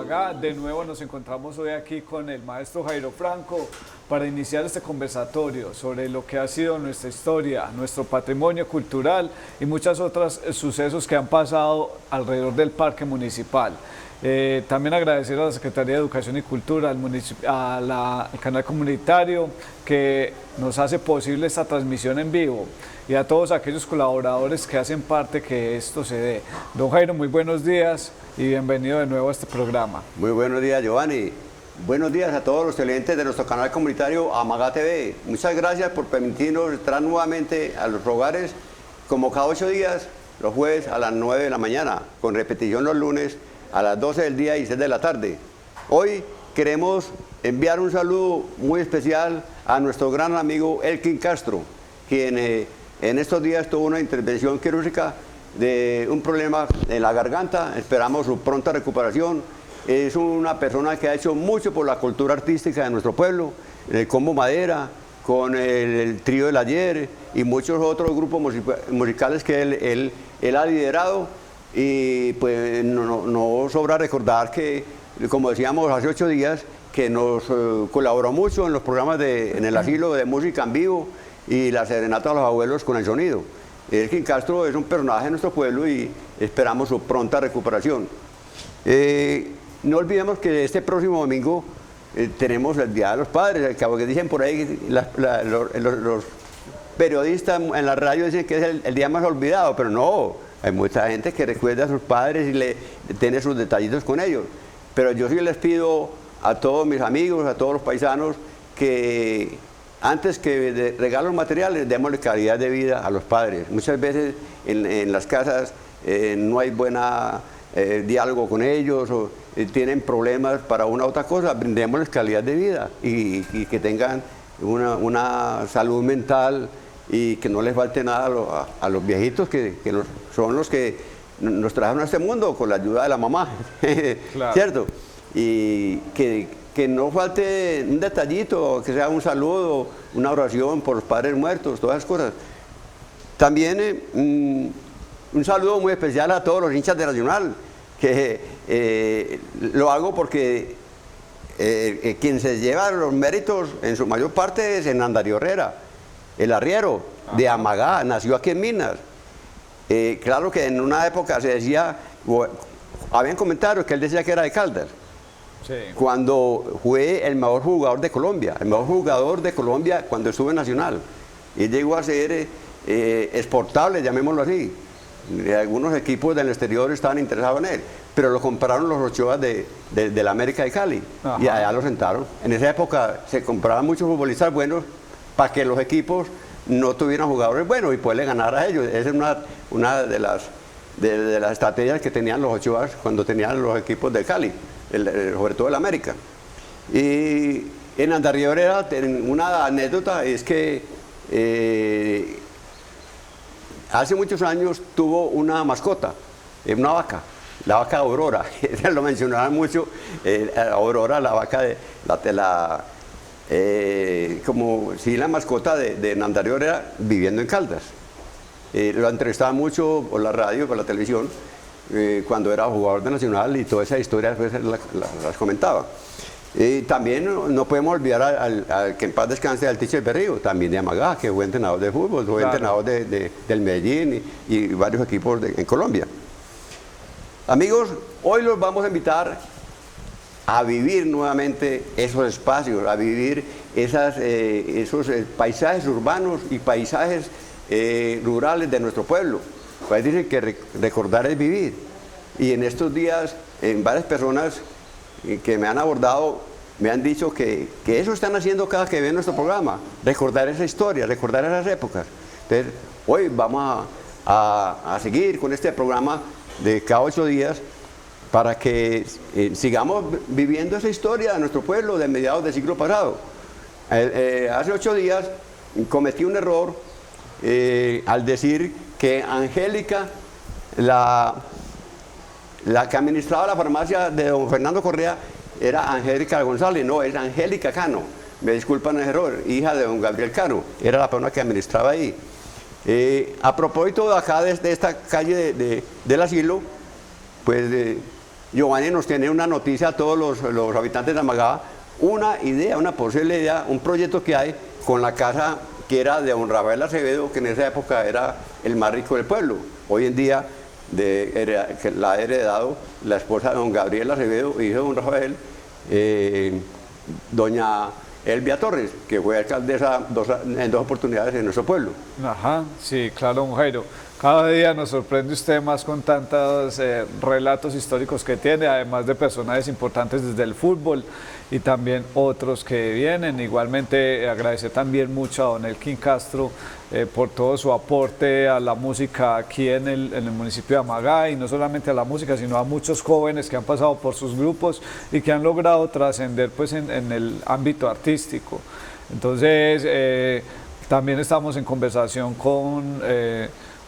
Amagá. De nuevo nos encontramos hoy aquí con el maestro Jairo Franco para iniciar este conversatorio sobre lo que ha sido nuestra historia, nuestro patrimonio cultural y muchos otros sucesos que han pasado alrededor del parque municipal. También agradecer a la Secretaría de Educación y Cultura, al canal comunitario que nos hace posible esta transmisión en vivo y a todos aquellos colaboradores que hacen parte que esto se dé. Don Jairo, muy buenos días y bienvenido de nuevo a este programa. Muy buenos días, Giovanni. Buenos días a todos los televidentes de nuestro canal comunitario Amagá TV. Muchas gracias por permitirnos entrar nuevamente a los hogares, como cada 8 días, los jueves a las 9 de la mañana, con repetición los lunes a las 12 del día y 6 de la tarde. Hoy queremos enviar un saludo muy especial a nuestro gran amigo Elkin Castro, quien en estos días tuvo una intervención quirúrgica de un problema en la garganta. Esperamos su pronta recuperación. Es una persona que ha hecho mucho por la cultura artística de nuestro pueblo, el Combo Madera, con el Trío del Ayer y muchos otros grupos musicales que él ha liderado. Y pues no sobra recordar que, como decíamos hace 8 días, que nos colaboró mucho en los programas en el asilo de música en vivo y la serenata a los abuelos con el sonido. Elkin Castro es un personaje de nuestro pueblo y esperamos su pronta recuperación. No olvidemos que este próximo domingo tenemos el Día de los Padres, que dicen por ahí los periodistas en la radio dicen que es el día más olvidado, pero no. Hay mucha gente que recuerda a sus padres y tiene sus detallitos con ellos. Pero yo sí les pido a todos mis amigos, a todos los paisanos, que antes que de regalos materiales, démosle calidad de vida a los padres. Muchas veces en las casas no hay buen diálogo con ellos o tienen problemas para una u otra cosa. Brindémosles calidad de vida y que tengan una salud mental y que no les falte nada a los viejitos que son los que nos trajeron a este mundo con la ayuda de la mamá, claro. ¿Cierto? Y que no falte un detallito, que sea un saludo, una oración por los padres muertos, todas esas cosas. También un saludo muy especial a todos los hinchas de Nacional, que lo hago porque quien se lleva los méritos en su mayor parte es Hernán Darío Herrera, el arriero de Amagá, nació aquí en Minas. Claro que en una época se decía, habían comentarios que él decía que era de Caldas, sí. Cuando fue el mejor jugador de Colombia, cuando estuvo en Nacional. Y llegó a ser exportable, llamémoslo así. Algunos equipos del exterior estaban interesados en él, pero lo compraron los Ochoas de la América de Cali. Ajá. Y allá lo sentaron. En esa época se compraban muchos futbolistas buenos para que los equipos no tuvieran jugadores buenos y poderle ganar a ellos. Esa es una de las estrategias que tenían los Ochoas cuando tenían los equipos de Cali, sobre todo el América. Y en Andarío Herrera, una anécdota es que hace muchos años tuvo una mascota, una vaca, la vaca Aurora. Lo mencionaban mucho, Aurora, la vaca como si la mascota de Hernán Darío Herrera viviendo en Caldas. Lo entrevistaba mucho por la radio, por la televisión, cuando era jugador de Nacional y toda esa historia después las comentaba. También no podemos olvidar al que en paz descanse al Teacher Berrío, también de Amagá, que fue entrenador de fútbol, fue claro. Entrenador del Medellín y varios equipos en Colombia. Amigos, hoy los vamos a invitar a vivir nuevamente esos espacios, a vivir esos paisajes urbanos y paisajes rurales de nuestro pueblo. Pues dicen que recordar es vivir. Y en estos días, en varias personas que me han abordado, me han dicho que eso están haciendo cada que ven nuestro programa, recordar esa historia, recordar esas épocas. Entonces, hoy vamos a seguir con este programa de cada 8 días, para que sigamos viviendo esa historia de nuestro pueblo de mediados del siglo pasado. Hace 8 días cometí un error al decir que Angélica, la que administraba la farmacia de don Fernando Correa, era Angélica González, no, es Angélica Cano. Me disculpan el error, hija de don Gabriel Cano, era la persona que administraba ahí. A propósito de acá, de esta calle del asilo, pues Giovanni nos tiene una noticia a todos los habitantes de Amagá, una idea, una posible idea, un proyecto que hay con la casa que era de don Rafael Acevedo, que en esa época era el más rico del pueblo. Hoy en día que la ha heredado la esposa de don Gabriel Acevedo, hijo de don Rafael, doña Elvia Torres, que fue alcaldesa en dos oportunidades en nuestro pueblo. Ajá, sí, claro, don Jairo. Cada día nos sorprende usted más con tantos relatos históricos que tiene, además de personajes importantes desde el fútbol y también otros que vienen. Igualmente agradecer también mucho a don Elkin Castro por todo su aporte a la música aquí en el municipio de Amagá, y no solamente a la música, sino a muchos jóvenes que han pasado por sus grupos y que han logrado trascender pues, en el ámbito artístico. Entonces, también estamos en conversación con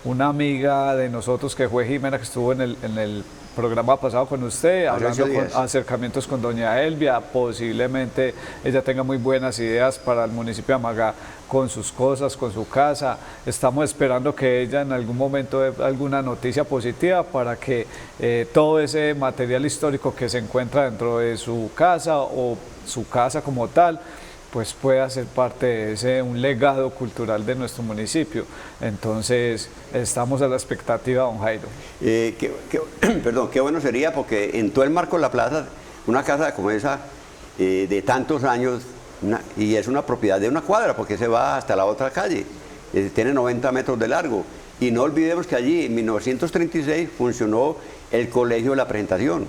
una amiga de nosotros que fue Jimena, que estuvo en el programa pasado con usted, hablando con acercamientos con doña Elvia. Posiblemente ella tenga muy buenas ideas para el municipio de Amagá con sus cosas, con su casa. Estamos esperando que ella en algún momento dé alguna noticia positiva para que todo ese material histórico que se encuentra dentro de su casa o su casa como tal, pues pueda ser parte de un legado cultural de nuestro municipio. Entonces, estamos a la expectativa, don Jairo. Perdón, qué bueno sería, porque en todo el marco de la plaza, una casa como esa, de tantos años, y es una propiedad de una cuadra, porque se va hasta la otra calle, tiene 90 metros de largo. Y no olvidemos que allí, en 1936, funcionó el Colegio de la Presentación,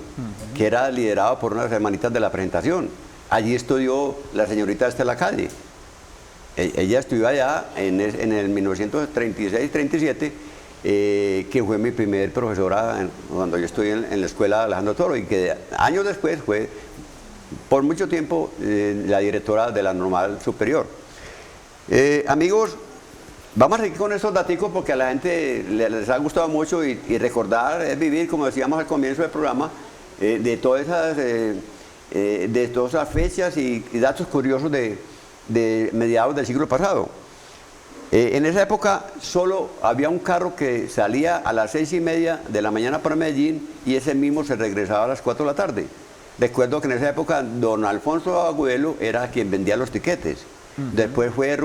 que era liderado por unas hermanitas de la Presentación. Allí estudió la señorita Estela Calle. Ella estudió allá en el 1936-37, que fue mi primer profesora cuando yo estudié en la escuela de Alejandro Toro, y que años después fue por mucho tiempo la directora de la Normal Superior. Amigos, vamos a seguir con estos daticos porque a la gente les ha gustado mucho, y recordar es vivir, como decíamos al comienzo del programa, de todas esas fechas y datos curiosos de mediados del siglo pasado. En esa época solo había un carro que salía a las 6:30 de la mañana para Medellín, y ese mismo se regresaba a las 4 de la tarde. Recuerdo que en esa época don Alfonso Agudelo era quien vendía los tiquetes. Después fue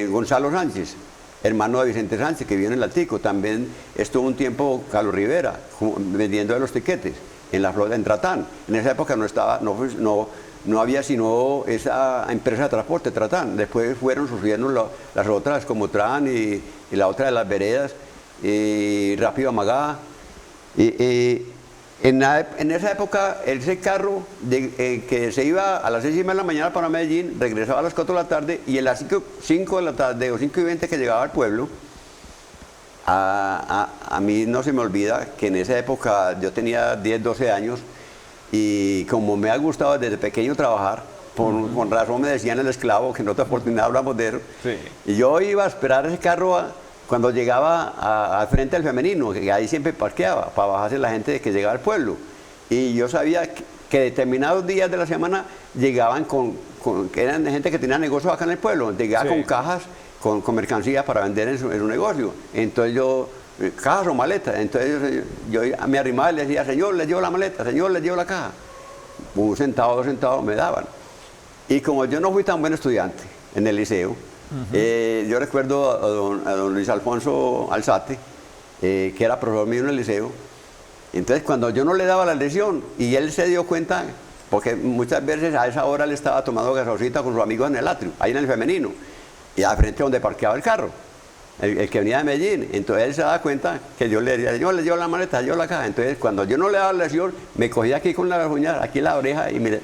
Gonzalo Sánchez, hermano de Vicente Sánchez, que vive en el Altico. También estuvo un tiempo Carlos Rivera vendiendo los tiquetes en la flota en Tratán. En esa época no había sino esa empresa de transporte, Tratán. Después fueron sucediendo las otras como Tran y la otra de las veredas, y Rápido Amagá. En esa época, ese carro que se iba a las 6:30 de la mañana para Medellín, regresaba a las 4 de la tarde, y a las 5 de la tarde o 5:20 que llegaba al pueblo, a mí no se me olvida que en esa época yo tenía 10, 12 años, y como me ha gustado desde pequeño trabajar, con razón me decían el esclavo, que en otra oportunidad hablamos de eso, sí. Y yo iba a esperar ese carro cuando llegaba al frente del Femenino, que ahí siempre parqueaba, para bajarse la gente que llegaba al pueblo. Y yo sabía que determinados días de la semana llegaban que eran de gente que tenía negocios acá en el pueblo, llegaba con cajas, con mercancía para vender en su negocio. Entonces cajas o maletas. Entonces yo me arrimaba y le decía: señor, les llevo la maleta, señor, les llevo la caja. 1 centavo, 2 centavos me daban. Y como yo no fui tan buen estudiante en el liceo, yo recuerdo a don Luis Alfonso Alzate, que era profesor mío en el liceo. Entonces, cuando yo no le daba la lección y él se dio cuenta, porque muchas veces a esa hora él estaba tomando gasolcita con sus amigos en el atrio, ahí en el Femenino, y al frente donde parqueaba el carro, el que venía de Medellín. Entonces él se daba cuenta que yo le decía: señor, le llevo la maleta, le llevo la caja. Entonces, cuando yo no le daba la lección, me cogía aquí con las uñas, aquí en la oreja, y me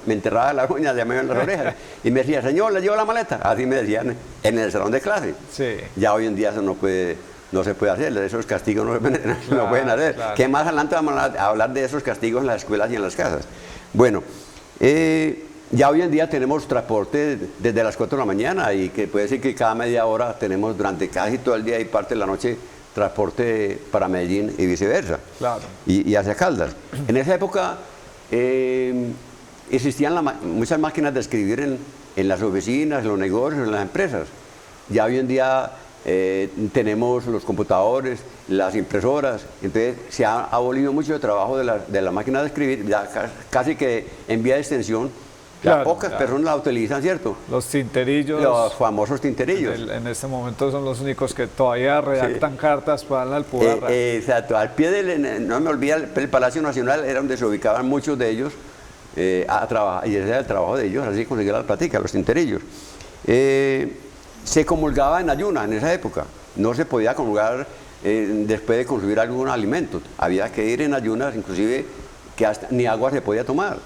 enterraba las uñas de medio en las orejas, y me decía: señor, le llevo la maleta. Así me decían en el salón de clase. Sí. Ya hoy en día eso no se puede hacer, esos castigos no pueden hacer. Claro. ¿Qué más adelante vamos a hablar de esos castigos en las escuelas y en las casas? Bueno, ya hoy en día tenemos transporte desde las 4 de la mañana, y que puede decir que cada media hora tenemos durante casi todo el día y parte de la noche transporte para Medellín y viceversa. Claro. Y hacia Caldas. En esa época existían muchas máquinas de escribir en las oficinas, en los negocios, en las empresas. Ya hoy en día tenemos los computadores, las impresoras, entonces se ha abolido mucho el trabajo de la máquina de escribir, ya casi que en vía de extensión, ya Claro, pocas claro. personas la utilizan, ¿cierto? Los tinterillos. Los famosos tinterillos. En este momento son los únicos que todavía redactan cartas para la alpujarra. Exacto, al pie no me olvida, el Palacio Nacional era donde se ubicaban muchos de ellos a trabajar, y ese era el trabajo de ellos, así conseguir la plática, los tinterillos. Se comulgaba en ayunas en esa época, no se podía comulgar después de consumir algún alimento, había que ir en ayunas, inclusive que hasta, ni agua se podía tomar.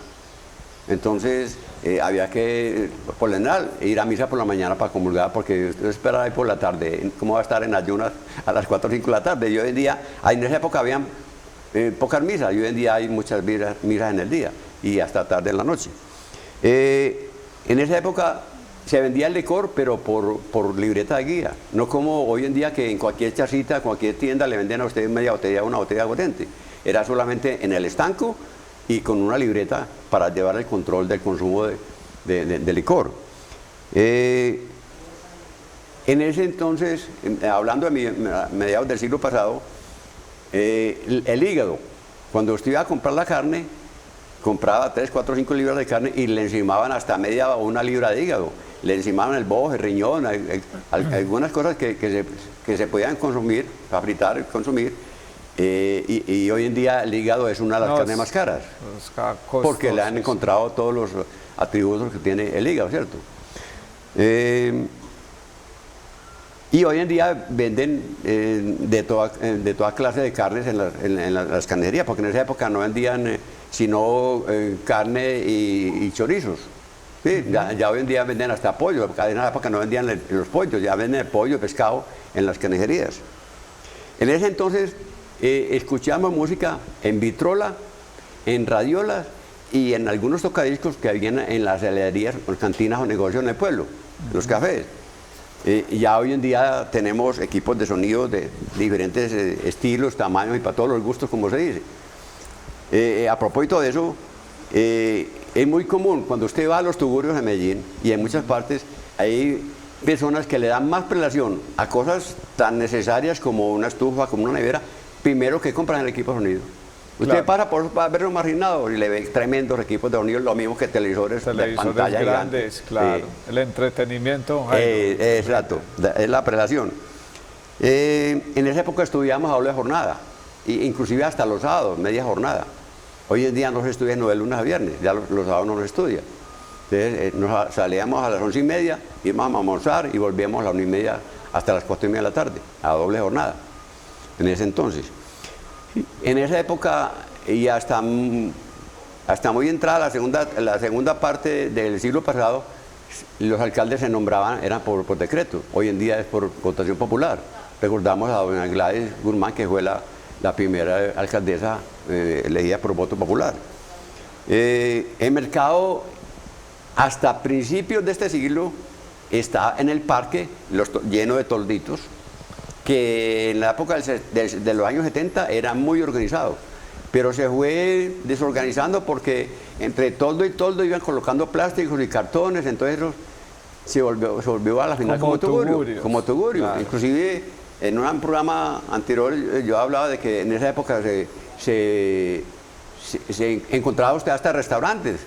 Entonces había que, por lo general, ir a misa por la mañana para comulgar, porque usted esperaba ahí por la tarde, ¿cómo va a estar en ayunas a las 4 o 5 de la tarde? Y hoy en día, en esa época habían pocas misas, y hoy en día hay muchas misas en el día y hasta tarde en la noche. En esa época se vendía el licor, pero por libreta de guía, no como hoy en día que en cualquier chacita, cualquier tienda le venden a usted media botella, una botella de aguardiente. Era solamente en el estanco y con una libreta para llevar el control del consumo de licor. En ese entonces, hablando de mediados del siglo pasado, el hígado, cuando usted iba a comprar la carne, compraba 3, 4, 5 libras de carne y le encimaban hasta media o 1 libra de hígado. Le encimaban el bojo, el riñón, algunas cosas que se podían consumir, para fritar, consumir. Y hoy en día el hígado es una de las carnes más caras, porque le han encontrado todos los atributos que tiene el hígado, ¿cierto? Y hoy en día venden de toda clase de carnes en las carnicerías, porque en esa época no vendían sino carne y chorizos. Sí, ya hoy en día venden hasta pollo, en esa época no vendían los pollos, ya venden el pollo, pescado en las carnicerías. En ese entonces escuchamos música en vitrola, en radiolas y en algunos tocadiscos que habían en las heladerías, cantinas o negocios en el pueblo, los cafés. Ya hoy en día tenemos equipos de sonido de diferentes estilos, tamaños y para todos los gustos, como se dice. A propósito de eso, es muy común cuando usted va a los tugurios de Medellín y en muchas partes hay personas que le dan más prelación a cosas tan necesarias como una estufa, como una nevera, primero que compran el equipo de sonido. Usted pasa por verlo marginado y le ve tremendos equipos de sonido, lo mismo que televisores de pantalla grandes, gigante. claro. El entretenimiento. Exacto, es la prelación. En esa época estudiábamos a doble jornada, inclusive hasta los sábados, media jornada. Hoy en día no se estudia de lunes a viernes, ya los sábados no se estudia. Entonces salíamos a las 11:30, íbamos a almorzar y volvíamos a las 1:30 hasta las 4:30 de la tarde, a doble jornada, en ese entonces. En esa época y hasta muy entrada la segunda parte del siglo pasado, los alcaldes se nombraban, eran por decreto, hoy en día es por votación popular. Recordamos a doña Gladys Guzmán, que fue la primera alcaldesa elegida por voto popular. El mercado, hasta principios de este siglo, está en el parque lleno de tolditos, que en la época de los años 70 era muy organizado, pero se fue desorganizando porque entre toldo y toldo iban colocando plásticos y cartones, entonces se volvió a la final como tugurio. Claro. Inclusive en un programa anterior yo hablaba de que en esa época se encontraba usted hasta restaurantes.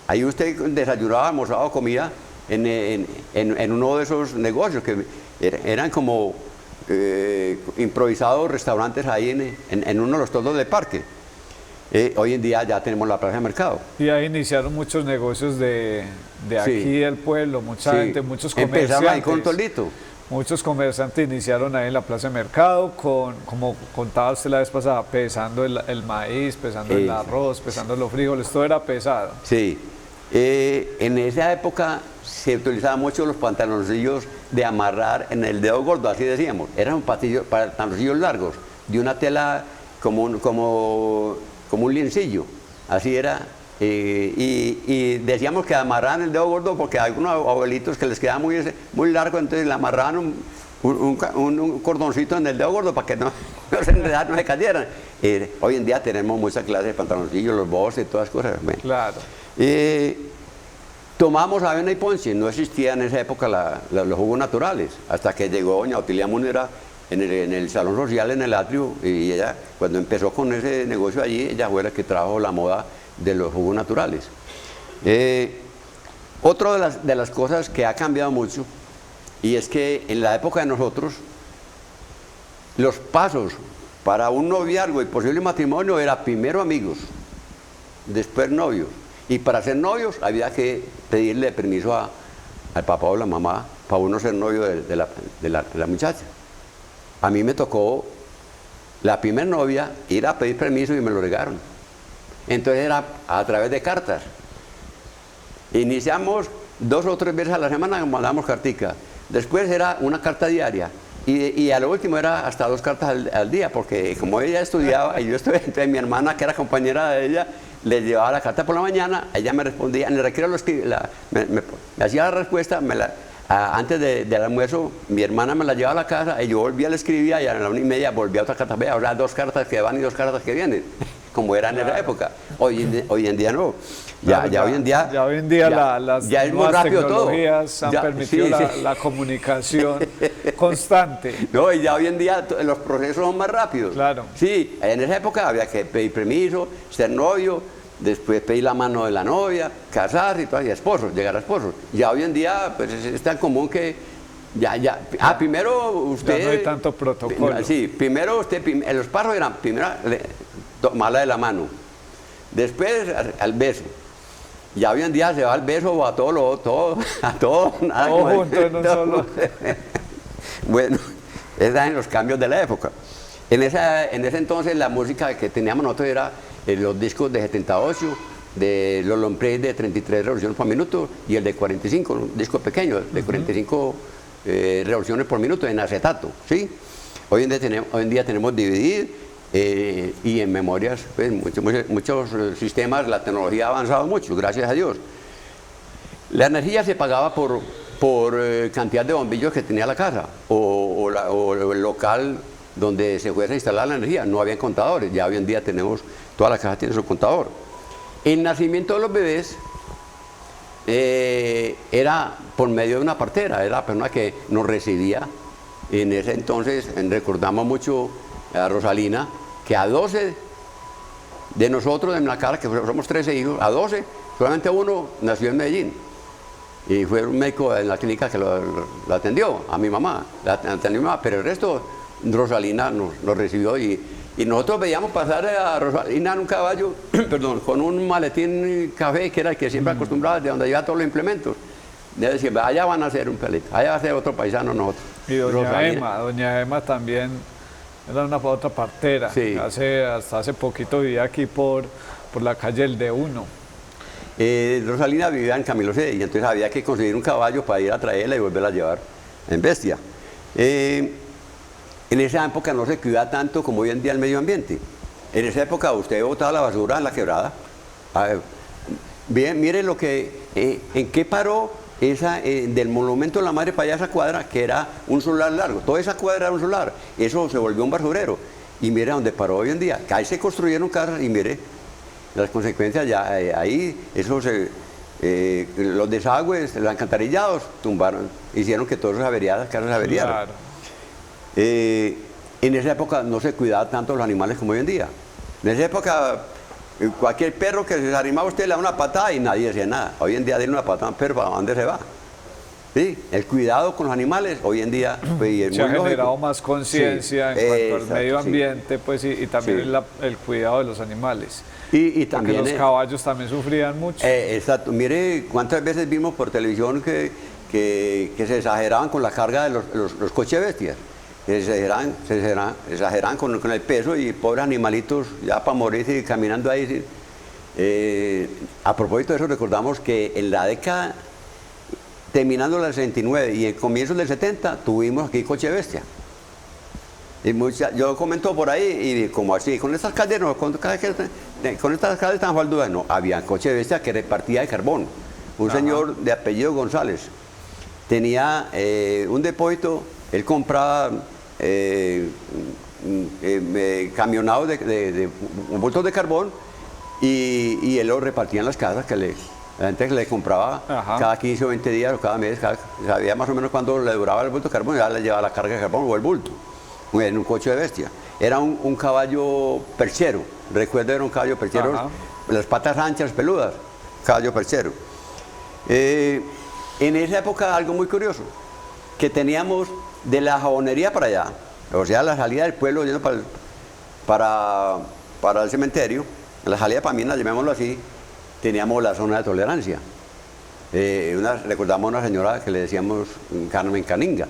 Ahí usted desayunaba, almorzaba, comía en uno de esos negocios que eran como improvisados restaurantes ahí en uno de los toldos del parque. Hoy en día ya tenemos la plaza de mercado. Y ahí iniciaron muchos negocios de aquí del pueblo, mucha gente, muchos comerciantes. Empezaron ahí con un toldito. Muchos comerciantes iniciaron ahí en la plaza de mercado, como contaba usted la vez pasada, pesando el maíz, pesando el arroz, pesando los frijoles, todo era pesado. Sí. En esa época se utilizaban mucho los pantaloncillos de amarrar en el dedo gordo, así decíamos. Eran pantaloncillos largos, de una tela como un liencillo, así era. Y decíamos que amarraban el dedo gordo porque a algunos abuelitos que les quedaba muy largo, entonces le amarraban un cordoncito en el dedo gordo para que no se enredaran, no se cayeran. Hoy en día tenemos muchas clases de pantaloncillos, los bosses y todas las cosas. Bueno. Claro. Tomamos avena y ponche, no existían en esa época los jugos naturales, hasta que llegó doña Otilia Munera en el salón social, en el atrio, y ella, cuando empezó con ese negocio allí, ella fue la que trajo la moda de los jugos naturales. Otra de las cosas que ha cambiado mucho, y es que en la época de nosotros, los pasos para un noviazgo y posible matrimonio era primero amigos, después novios. Y para ser novios había que pedirle permiso al papá o la mamá para uno ser novio de la muchacha. A mí me tocó, la primera novia, ir a pedir permiso y me lo negaron. Entonces era a través de cartas. Iniciamos 2 o 3 veces a la semana, mandamos cartica. Después era una carta diaria. Y a lo último era hasta 2 cartas al día, porque como ella estudiaba y yo estudiaba, entonces mi hermana, que era compañera de ella, le llevaba la carta por la mañana, ella me respondía, en el recreo me hacía la respuesta, antes del almuerzo, mi hermana me la llevaba a la casa y yo volvía, le escribía y a la 1:30 volvía otra carta. Vea, ahora 2 cartas que van y 2 cartas que vienen, como era en esa época. Hoy en día no. Ya hoy en día, las ya es muy nuevas rápido todo. tecnologías han permitido la comunicación constante. No, y ya hoy en día los procesos son más rápidos. Claro. Sí, en esa época había que pedir permiso, ser novio, después pedir la mano de la novia, casarse y todo, y esposos, llegar a esposos. Ya hoy en día pues, es tan común que primero usted... Ya no hay tanto protocolo. Sí, primero usted, los pasos eran, primero tomarla de la mano, después al beso. Ya hoy en día se va al beso o a todo, nada todo junto en un solo. Bueno, esos eran los cambios de la época. En ese entonces la música que teníamos nosotros era los discos de 78, de los long play de 33 revoluciones por minuto y el de 45, un disco pequeño de 45 revoluciones por minuto en acetato, ¿sí? Hoy en día tenemos DVD y en memorias, pues, muchos sistemas, la tecnología ha avanzado mucho, gracias a Dios. La energía se pagaba por cantidad de bombillos que tenía la casa o el local donde se fuese a instalar la energía. No había contadores, ya hoy en día toda la casa tiene su contador. El nacimiento de los bebés era por medio de una partera, era la persona que nos recibía. En ese entonces recordamos mucho a Rosalina, que a 12 de nosotros en la casa, que somos 13 hijos, a 12, solamente uno nació en Medellín. Y fue un médico en la clínica que lo atendió, a mi mamá, pero el resto, Rosalina nos recibió y nosotros veíamos pasar a Rosalina en un caballo, perdón, con un maletín café, que era el que siempre acostumbraba, de donde llevaba todos los implementos. De decir, allá van a hacer un pelito, allá va a ser otro paisano nosotros. Y doña Emma también era otra partera, sí. Hasta hace poquito vivía aquí por la calle El de Uno. Rosalina vivía en Camilo C, y entonces había que conseguir un caballo para ir a traerla y volverla a llevar en bestia. En esa época no se cuidaba tanto como hoy en día el medio ambiente. En esa época usted botaba la basura en la quebrada. Bien, mire en qué paró del monumento de la Madre para allá, esa cuadra, que era un solar largo. Toda esa cuadra era un solar. Eso se volvió un basurero. Y mire dónde paró hoy en día. Ahí se construyeron casas y mire las consecuencias ya ahí. Los desagües, los alcantarillados tumbaron, hicieron que todas esas casas averiaran. Claro. En esa época no se cuidaba tanto los animales como hoy en día. En esa época, cualquier perro que se arrimaba a usted le da una patada y nadie decía nada. Hoy en día darle una patada a un perro, ¿para dónde se va? ¿Sí? El cuidado con los animales, hoy en día... Pues, se ha generado más conciencia en cuanto al medio ambiente, pues, y también el cuidado de los animales. Y también... Porque los caballos también sufrían mucho. Exacto. Mire, cuántas veces vimos por televisión que se exageraban con la carga de los coches bestias. Se exageran con el peso y pobres animalitos ya para morirse caminando ahí. A propósito de eso, recordamos que en la década, terminando la 69 y en comienzos del 70, tuvimos aquí coche bestia. Y yo comento por ahí, y como así, con estas calles tan faldudas, no, había coche bestia que repartía de carbón. Un señor de apellido González tenía un depósito, él compraba camionados de bultos de carbón y él lo repartía en las casas que La gente que le compraba Ajá. cada 15 o 20 días o cada mes, sabía más o menos cuándo le duraba el bulto de carbón, ya le llevaba la carga de carbón o el bulto, en un coche de bestia. Era un caballo perchero, recuerdo era un caballo perchero, Ajá. las patas anchas, peludas, caballo perchero. En esa época algo muy curioso, que teníamos de la jabonería para allá, o sea, la salida del pueblo yendo para el cementerio, la salida para Minas, llamémoslo así, teníamos la zona de tolerancia. Recordamos a una señora que le decíamos Carmen Caninga.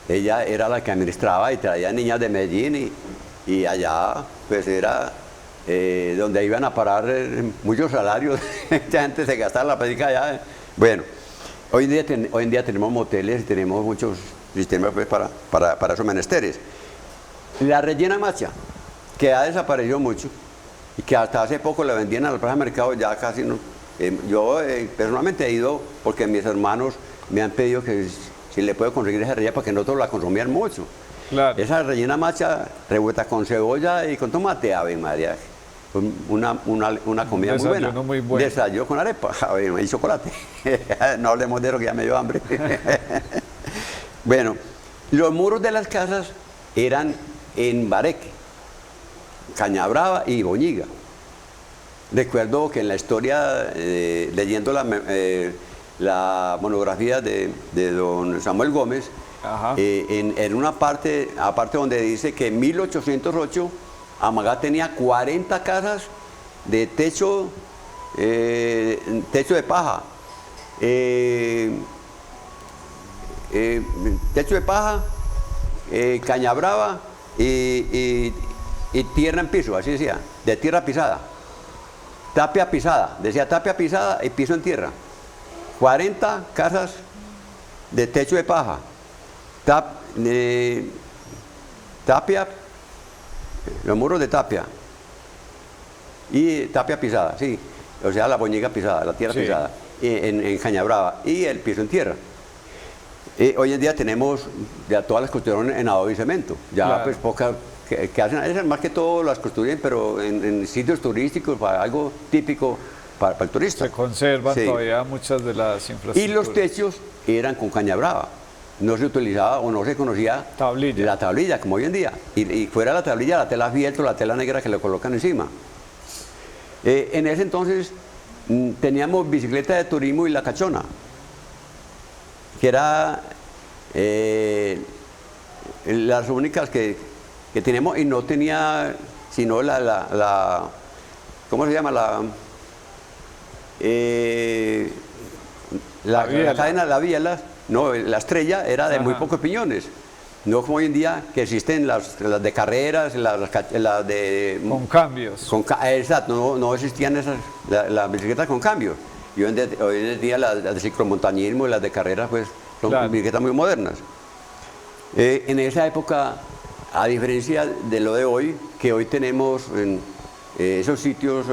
Ella era la que administraba y traía niñas de Medellín y allá pues era donde iban a parar muchos salarios, mucha gente se gastaba la plática allá. Bueno, hoy en día tenemos moteles y tenemos muchos sistemas pues, para esos menesteres. La rellena macha, que ha desaparecido mucho y que hasta hace poco la vendían a la plaza de mercado, ya casi no. Yo personalmente he ido porque mis hermanos me han pedido que si le puedo conseguir esa rellena para que nosotros la consumían mucho. Claro. Esa rellena macha revuelta con cebolla y con tomate, ave María. Una comida muy buena. Desayuno muy bueno. Desayuno con arepa y chocolate. No hablemos de lo que ya me dio hambre. Bueno, los muros de las casas eran en bareque, Cañabrava y Boñiga. Recuerdo que en la historia, leyendo la monografía de don Samuel Gómez, en una parte, aparte donde dice que en 1808 Amagá tenía 40 casas de techo de paja, Cañabrava y tierra en piso, así decía, de tierra pisada. Tapia pisada, decía tapia pisada y piso en tierra. 40 casas de techo de paja, tapia, los muros de tapia y tapia pisada, sí, o sea la boñiga pisada, la tierra pisada, en Cañabrava y el piso en tierra. Hoy en día tenemos ya todas las construcciones en adobe y cemento, ya claro. Pues pocas que hacen, esas más que todo las construyen, pero en sitios turísticos, para algo típico para el turista. Se conservan todavía muchas de las infraestructuras. Y los techos eran con caña brava. No se utilizaba o no se conocía la tablilla, como hoy en día. Y fuera la tablilla, la tela fieltro, la tela negra que le colocan encima. En ese entonces teníamos bicicleta de turismo y la cachona, que era las únicas que tenemos, y no tenía sino ¿cómo se llama? La cadena, la biela, no, la estrella era de muy pocos piñones. No como hoy en día que existen las de carreras, las de... Con cambios. Exacto, no existían esas, las bicicletas con cambios. Y hoy en día las de ciclomontañismo y las de carreras pues son bicicletas muy modernas. En esa época, a diferencia de lo de hoy, que hoy tenemos esos sitios,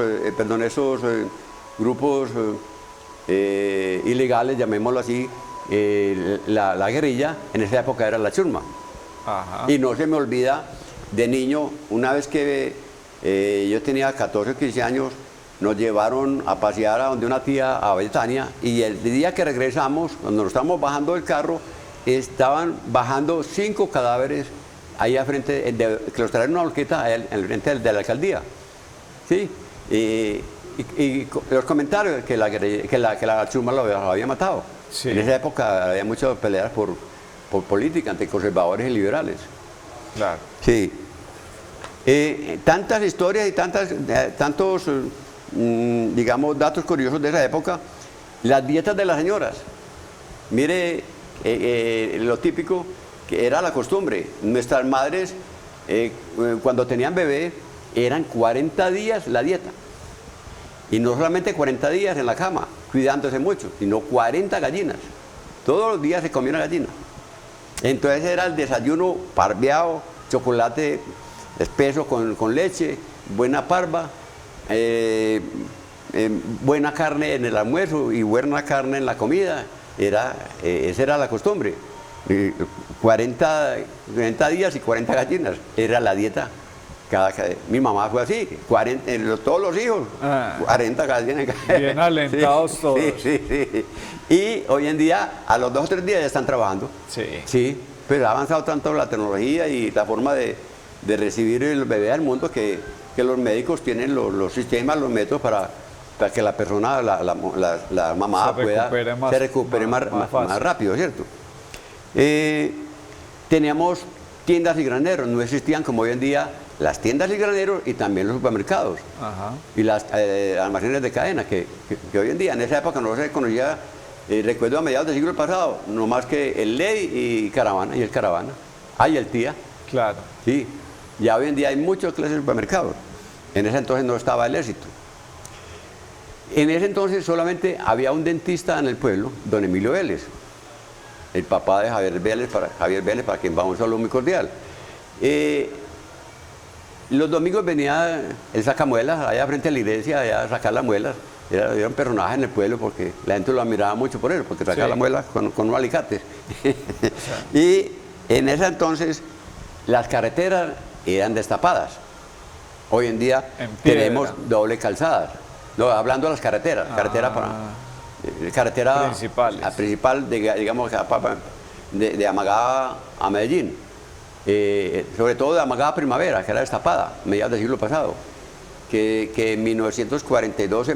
esos grupos ilegales, llamémoslo así, la guerrilla, en esa época era la chusma. Y no se me olvida, de niño, una vez que yo tenía 14 o 15 años, nos llevaron a pasear a donde una tía, a Betania, y el día que regresamos, cuando nos estábamos bajando del carro, estaban bajando 5 cadáveres ahí al frente, que los traían en una volqueta al frente de la alcaldía. ¿Sí? Y los comentarios que la chusma lo había matado. Sí. En esa época había muchas peleas por política entre conservadores y liberales. Claro. Sí. Tantas historias y tantos, digamos, datos curiosos de esa época. Las dietas de las señoras. Mire, lo típico que era la costumbre. Nuestras madres, cuando tenían bebé, eran 40 días la dieta. Y no solamente 40 días en la cama, cuidándose mucho, sino 40 gallinas. Todos los días se comía una gallina. Entonces era el desayuno parveado, chocolate espeso con leche, buena parva, buena carne en el almuerzo y buena carne en la comida. Esa era la costumbre. 40 días y 40 gallinas. Era la dieta Mi mamá fue así, 40, todos los hijos, 40 cada día. Bien alentados todos. Sí. Y hoy en día, a los 2 o 3 días ya están trabajando. Sí, pero ha avanzado tanto la tecnología y la forma de recibir el bebé al mundo que los médicos tienen los sistemas, los métodos para que la persona, la mamá se recupere más rápido, ¿cierto? Teníamos tiendas y graneros, no existían como hoy en día las tiendas y graneros y también los supermercados. Y las almacenes de cadena que hoy en día, en esa época no se conocía, recuerdo a mediados del siglo pasado, no más que el Ley y Caravana, y el Caravana. Y el Tía. Claro. Sí, ya hoy en día hay muchas clases de supermercados. En ese entonces no estaba el Éxito. En ese entonces solamente había un dentista en el pueblo, don Emilio Vélez, el papá de Javier Vélez, para quien va un saludo muy cordial. Los domingos venía el sacamuelas allá frente a la iglesia, allá a sacar las muelas. Era un personaje en el pueblo porque la gente lo admiraba mucho por él, porque sacaba las muelas con unos alicates. Y en ese entonces las carreteras eran destapadas. Hoy en día tenemos doble calzada. No, hablando de las carreteras, carretera principal digamos, de Amagá a Medellín. Sobre todo de Amagá a Primavera, que era destapada, mediados del siglo pasado. Que en 1942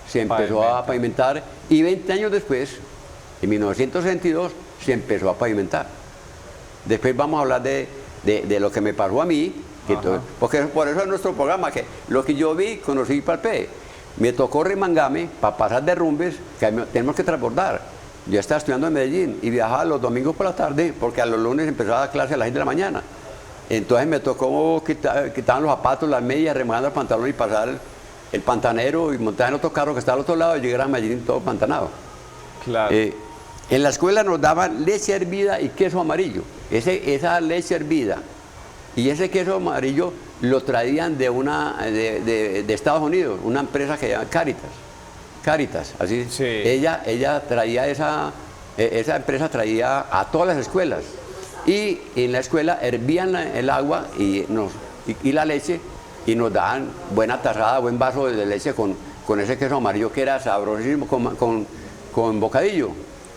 se empezó a pavimentar y 20 años después, en 1962, se empezó a pavimentar. Después vamos a hablar de lo que me pasó a mí, porque por eso es nuestro programa, que lo que yo vi, conocí y palpé. Me tocó remangarme para pasar derrumbes que tenemos que transbordar. Yo estaba estudiando en Medellín y viajaba los domingos por la tarde, porque a los lunes empezaba a dar clase a las 6 de la mañana. Entonces me tocó quitar los zapatos, las medias, remangando el pantalón y pasar el pantanero y montar en otro carro que está al otro lado y llegar a Medellín todo pantanado. Claro. En la escuela nos daban leche hervida y queso amarillo. Esa leche hervida y ese queso amarillo lo traían de Estados Unidos, una empresa que se llama Caritas, así. Sí. Ella traía esa empresa a todas las escuelas. Y en la escuela hervían el agua y la leche y nos daban buena tazada, buen vaso de leche con ese queso amarillo que era sabrosísimo con bocadillo.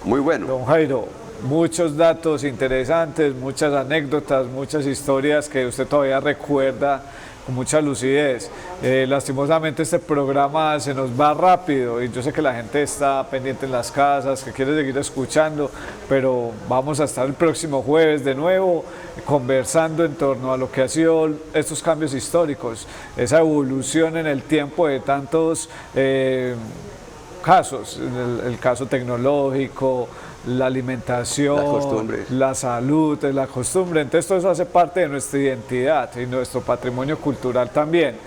Muy bueno. Don Jairo, muchos datos interesantes, muchas anécdotas, muchas historias que usted todavía recuerda con mucha lucidez. Lastimosamente este programa se nos va rápido y yo sé que la gente está pendiente en las casas, que quiere seguir escuchando, pero vamos a estar el próximo jueves de nuevo conversando en torno a lo que ha sido estos cambios históricos, esa evolución en el tiempo de tantos casos, el caso tecnológico, la alimentación, la salud, la costumbre. Entonces todo eso hace parte de nuestra identidad y nuestro patrimonio cultural también.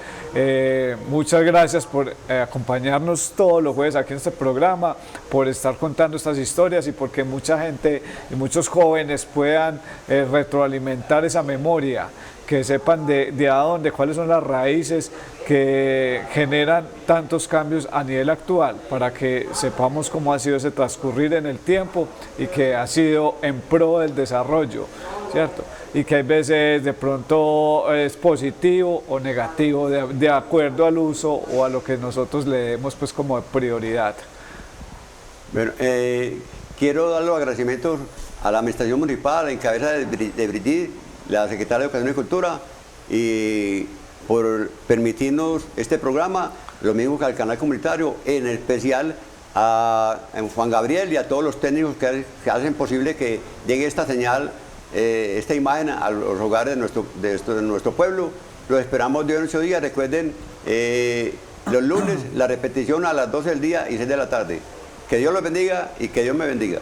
Muchas gracias por acompañarnos todos los jueves aquí en este programa, por estar contando estas historias y porque mucha gente y muchos jóvenes puedan retroalimentar esa memoria, que sepan de a dónde, cuáles son las raíces que generan tantos cambios a nivel actual, para que sepamos cómo ha sido ese transcurrir en el tiempo y que ha sido en pro del desarrollo, ¿cierto? Y que hay veces de pronto es positivo o negativo de acuerdo al uso o a lo que nosotros le demos pues como prioridad. Bueno, quiero dar los agradecimientos a la Administración Municipal en cabeza de Brigitte, la Secretaria de Educación y Cultura, y por permitirnos este programa, lo mismo que al canal comunitario, en especial a Juan Gabriel y a todos los técnicos que hacen posible que llegue esta señal, esta imagen a los hogares de nuestro pueblo. Los esperamos de 8 días, recuerden, los lunes la repetición a las 12 del día y 6 de la tarde. Que Dios los bendiga y que Dios me bendiga.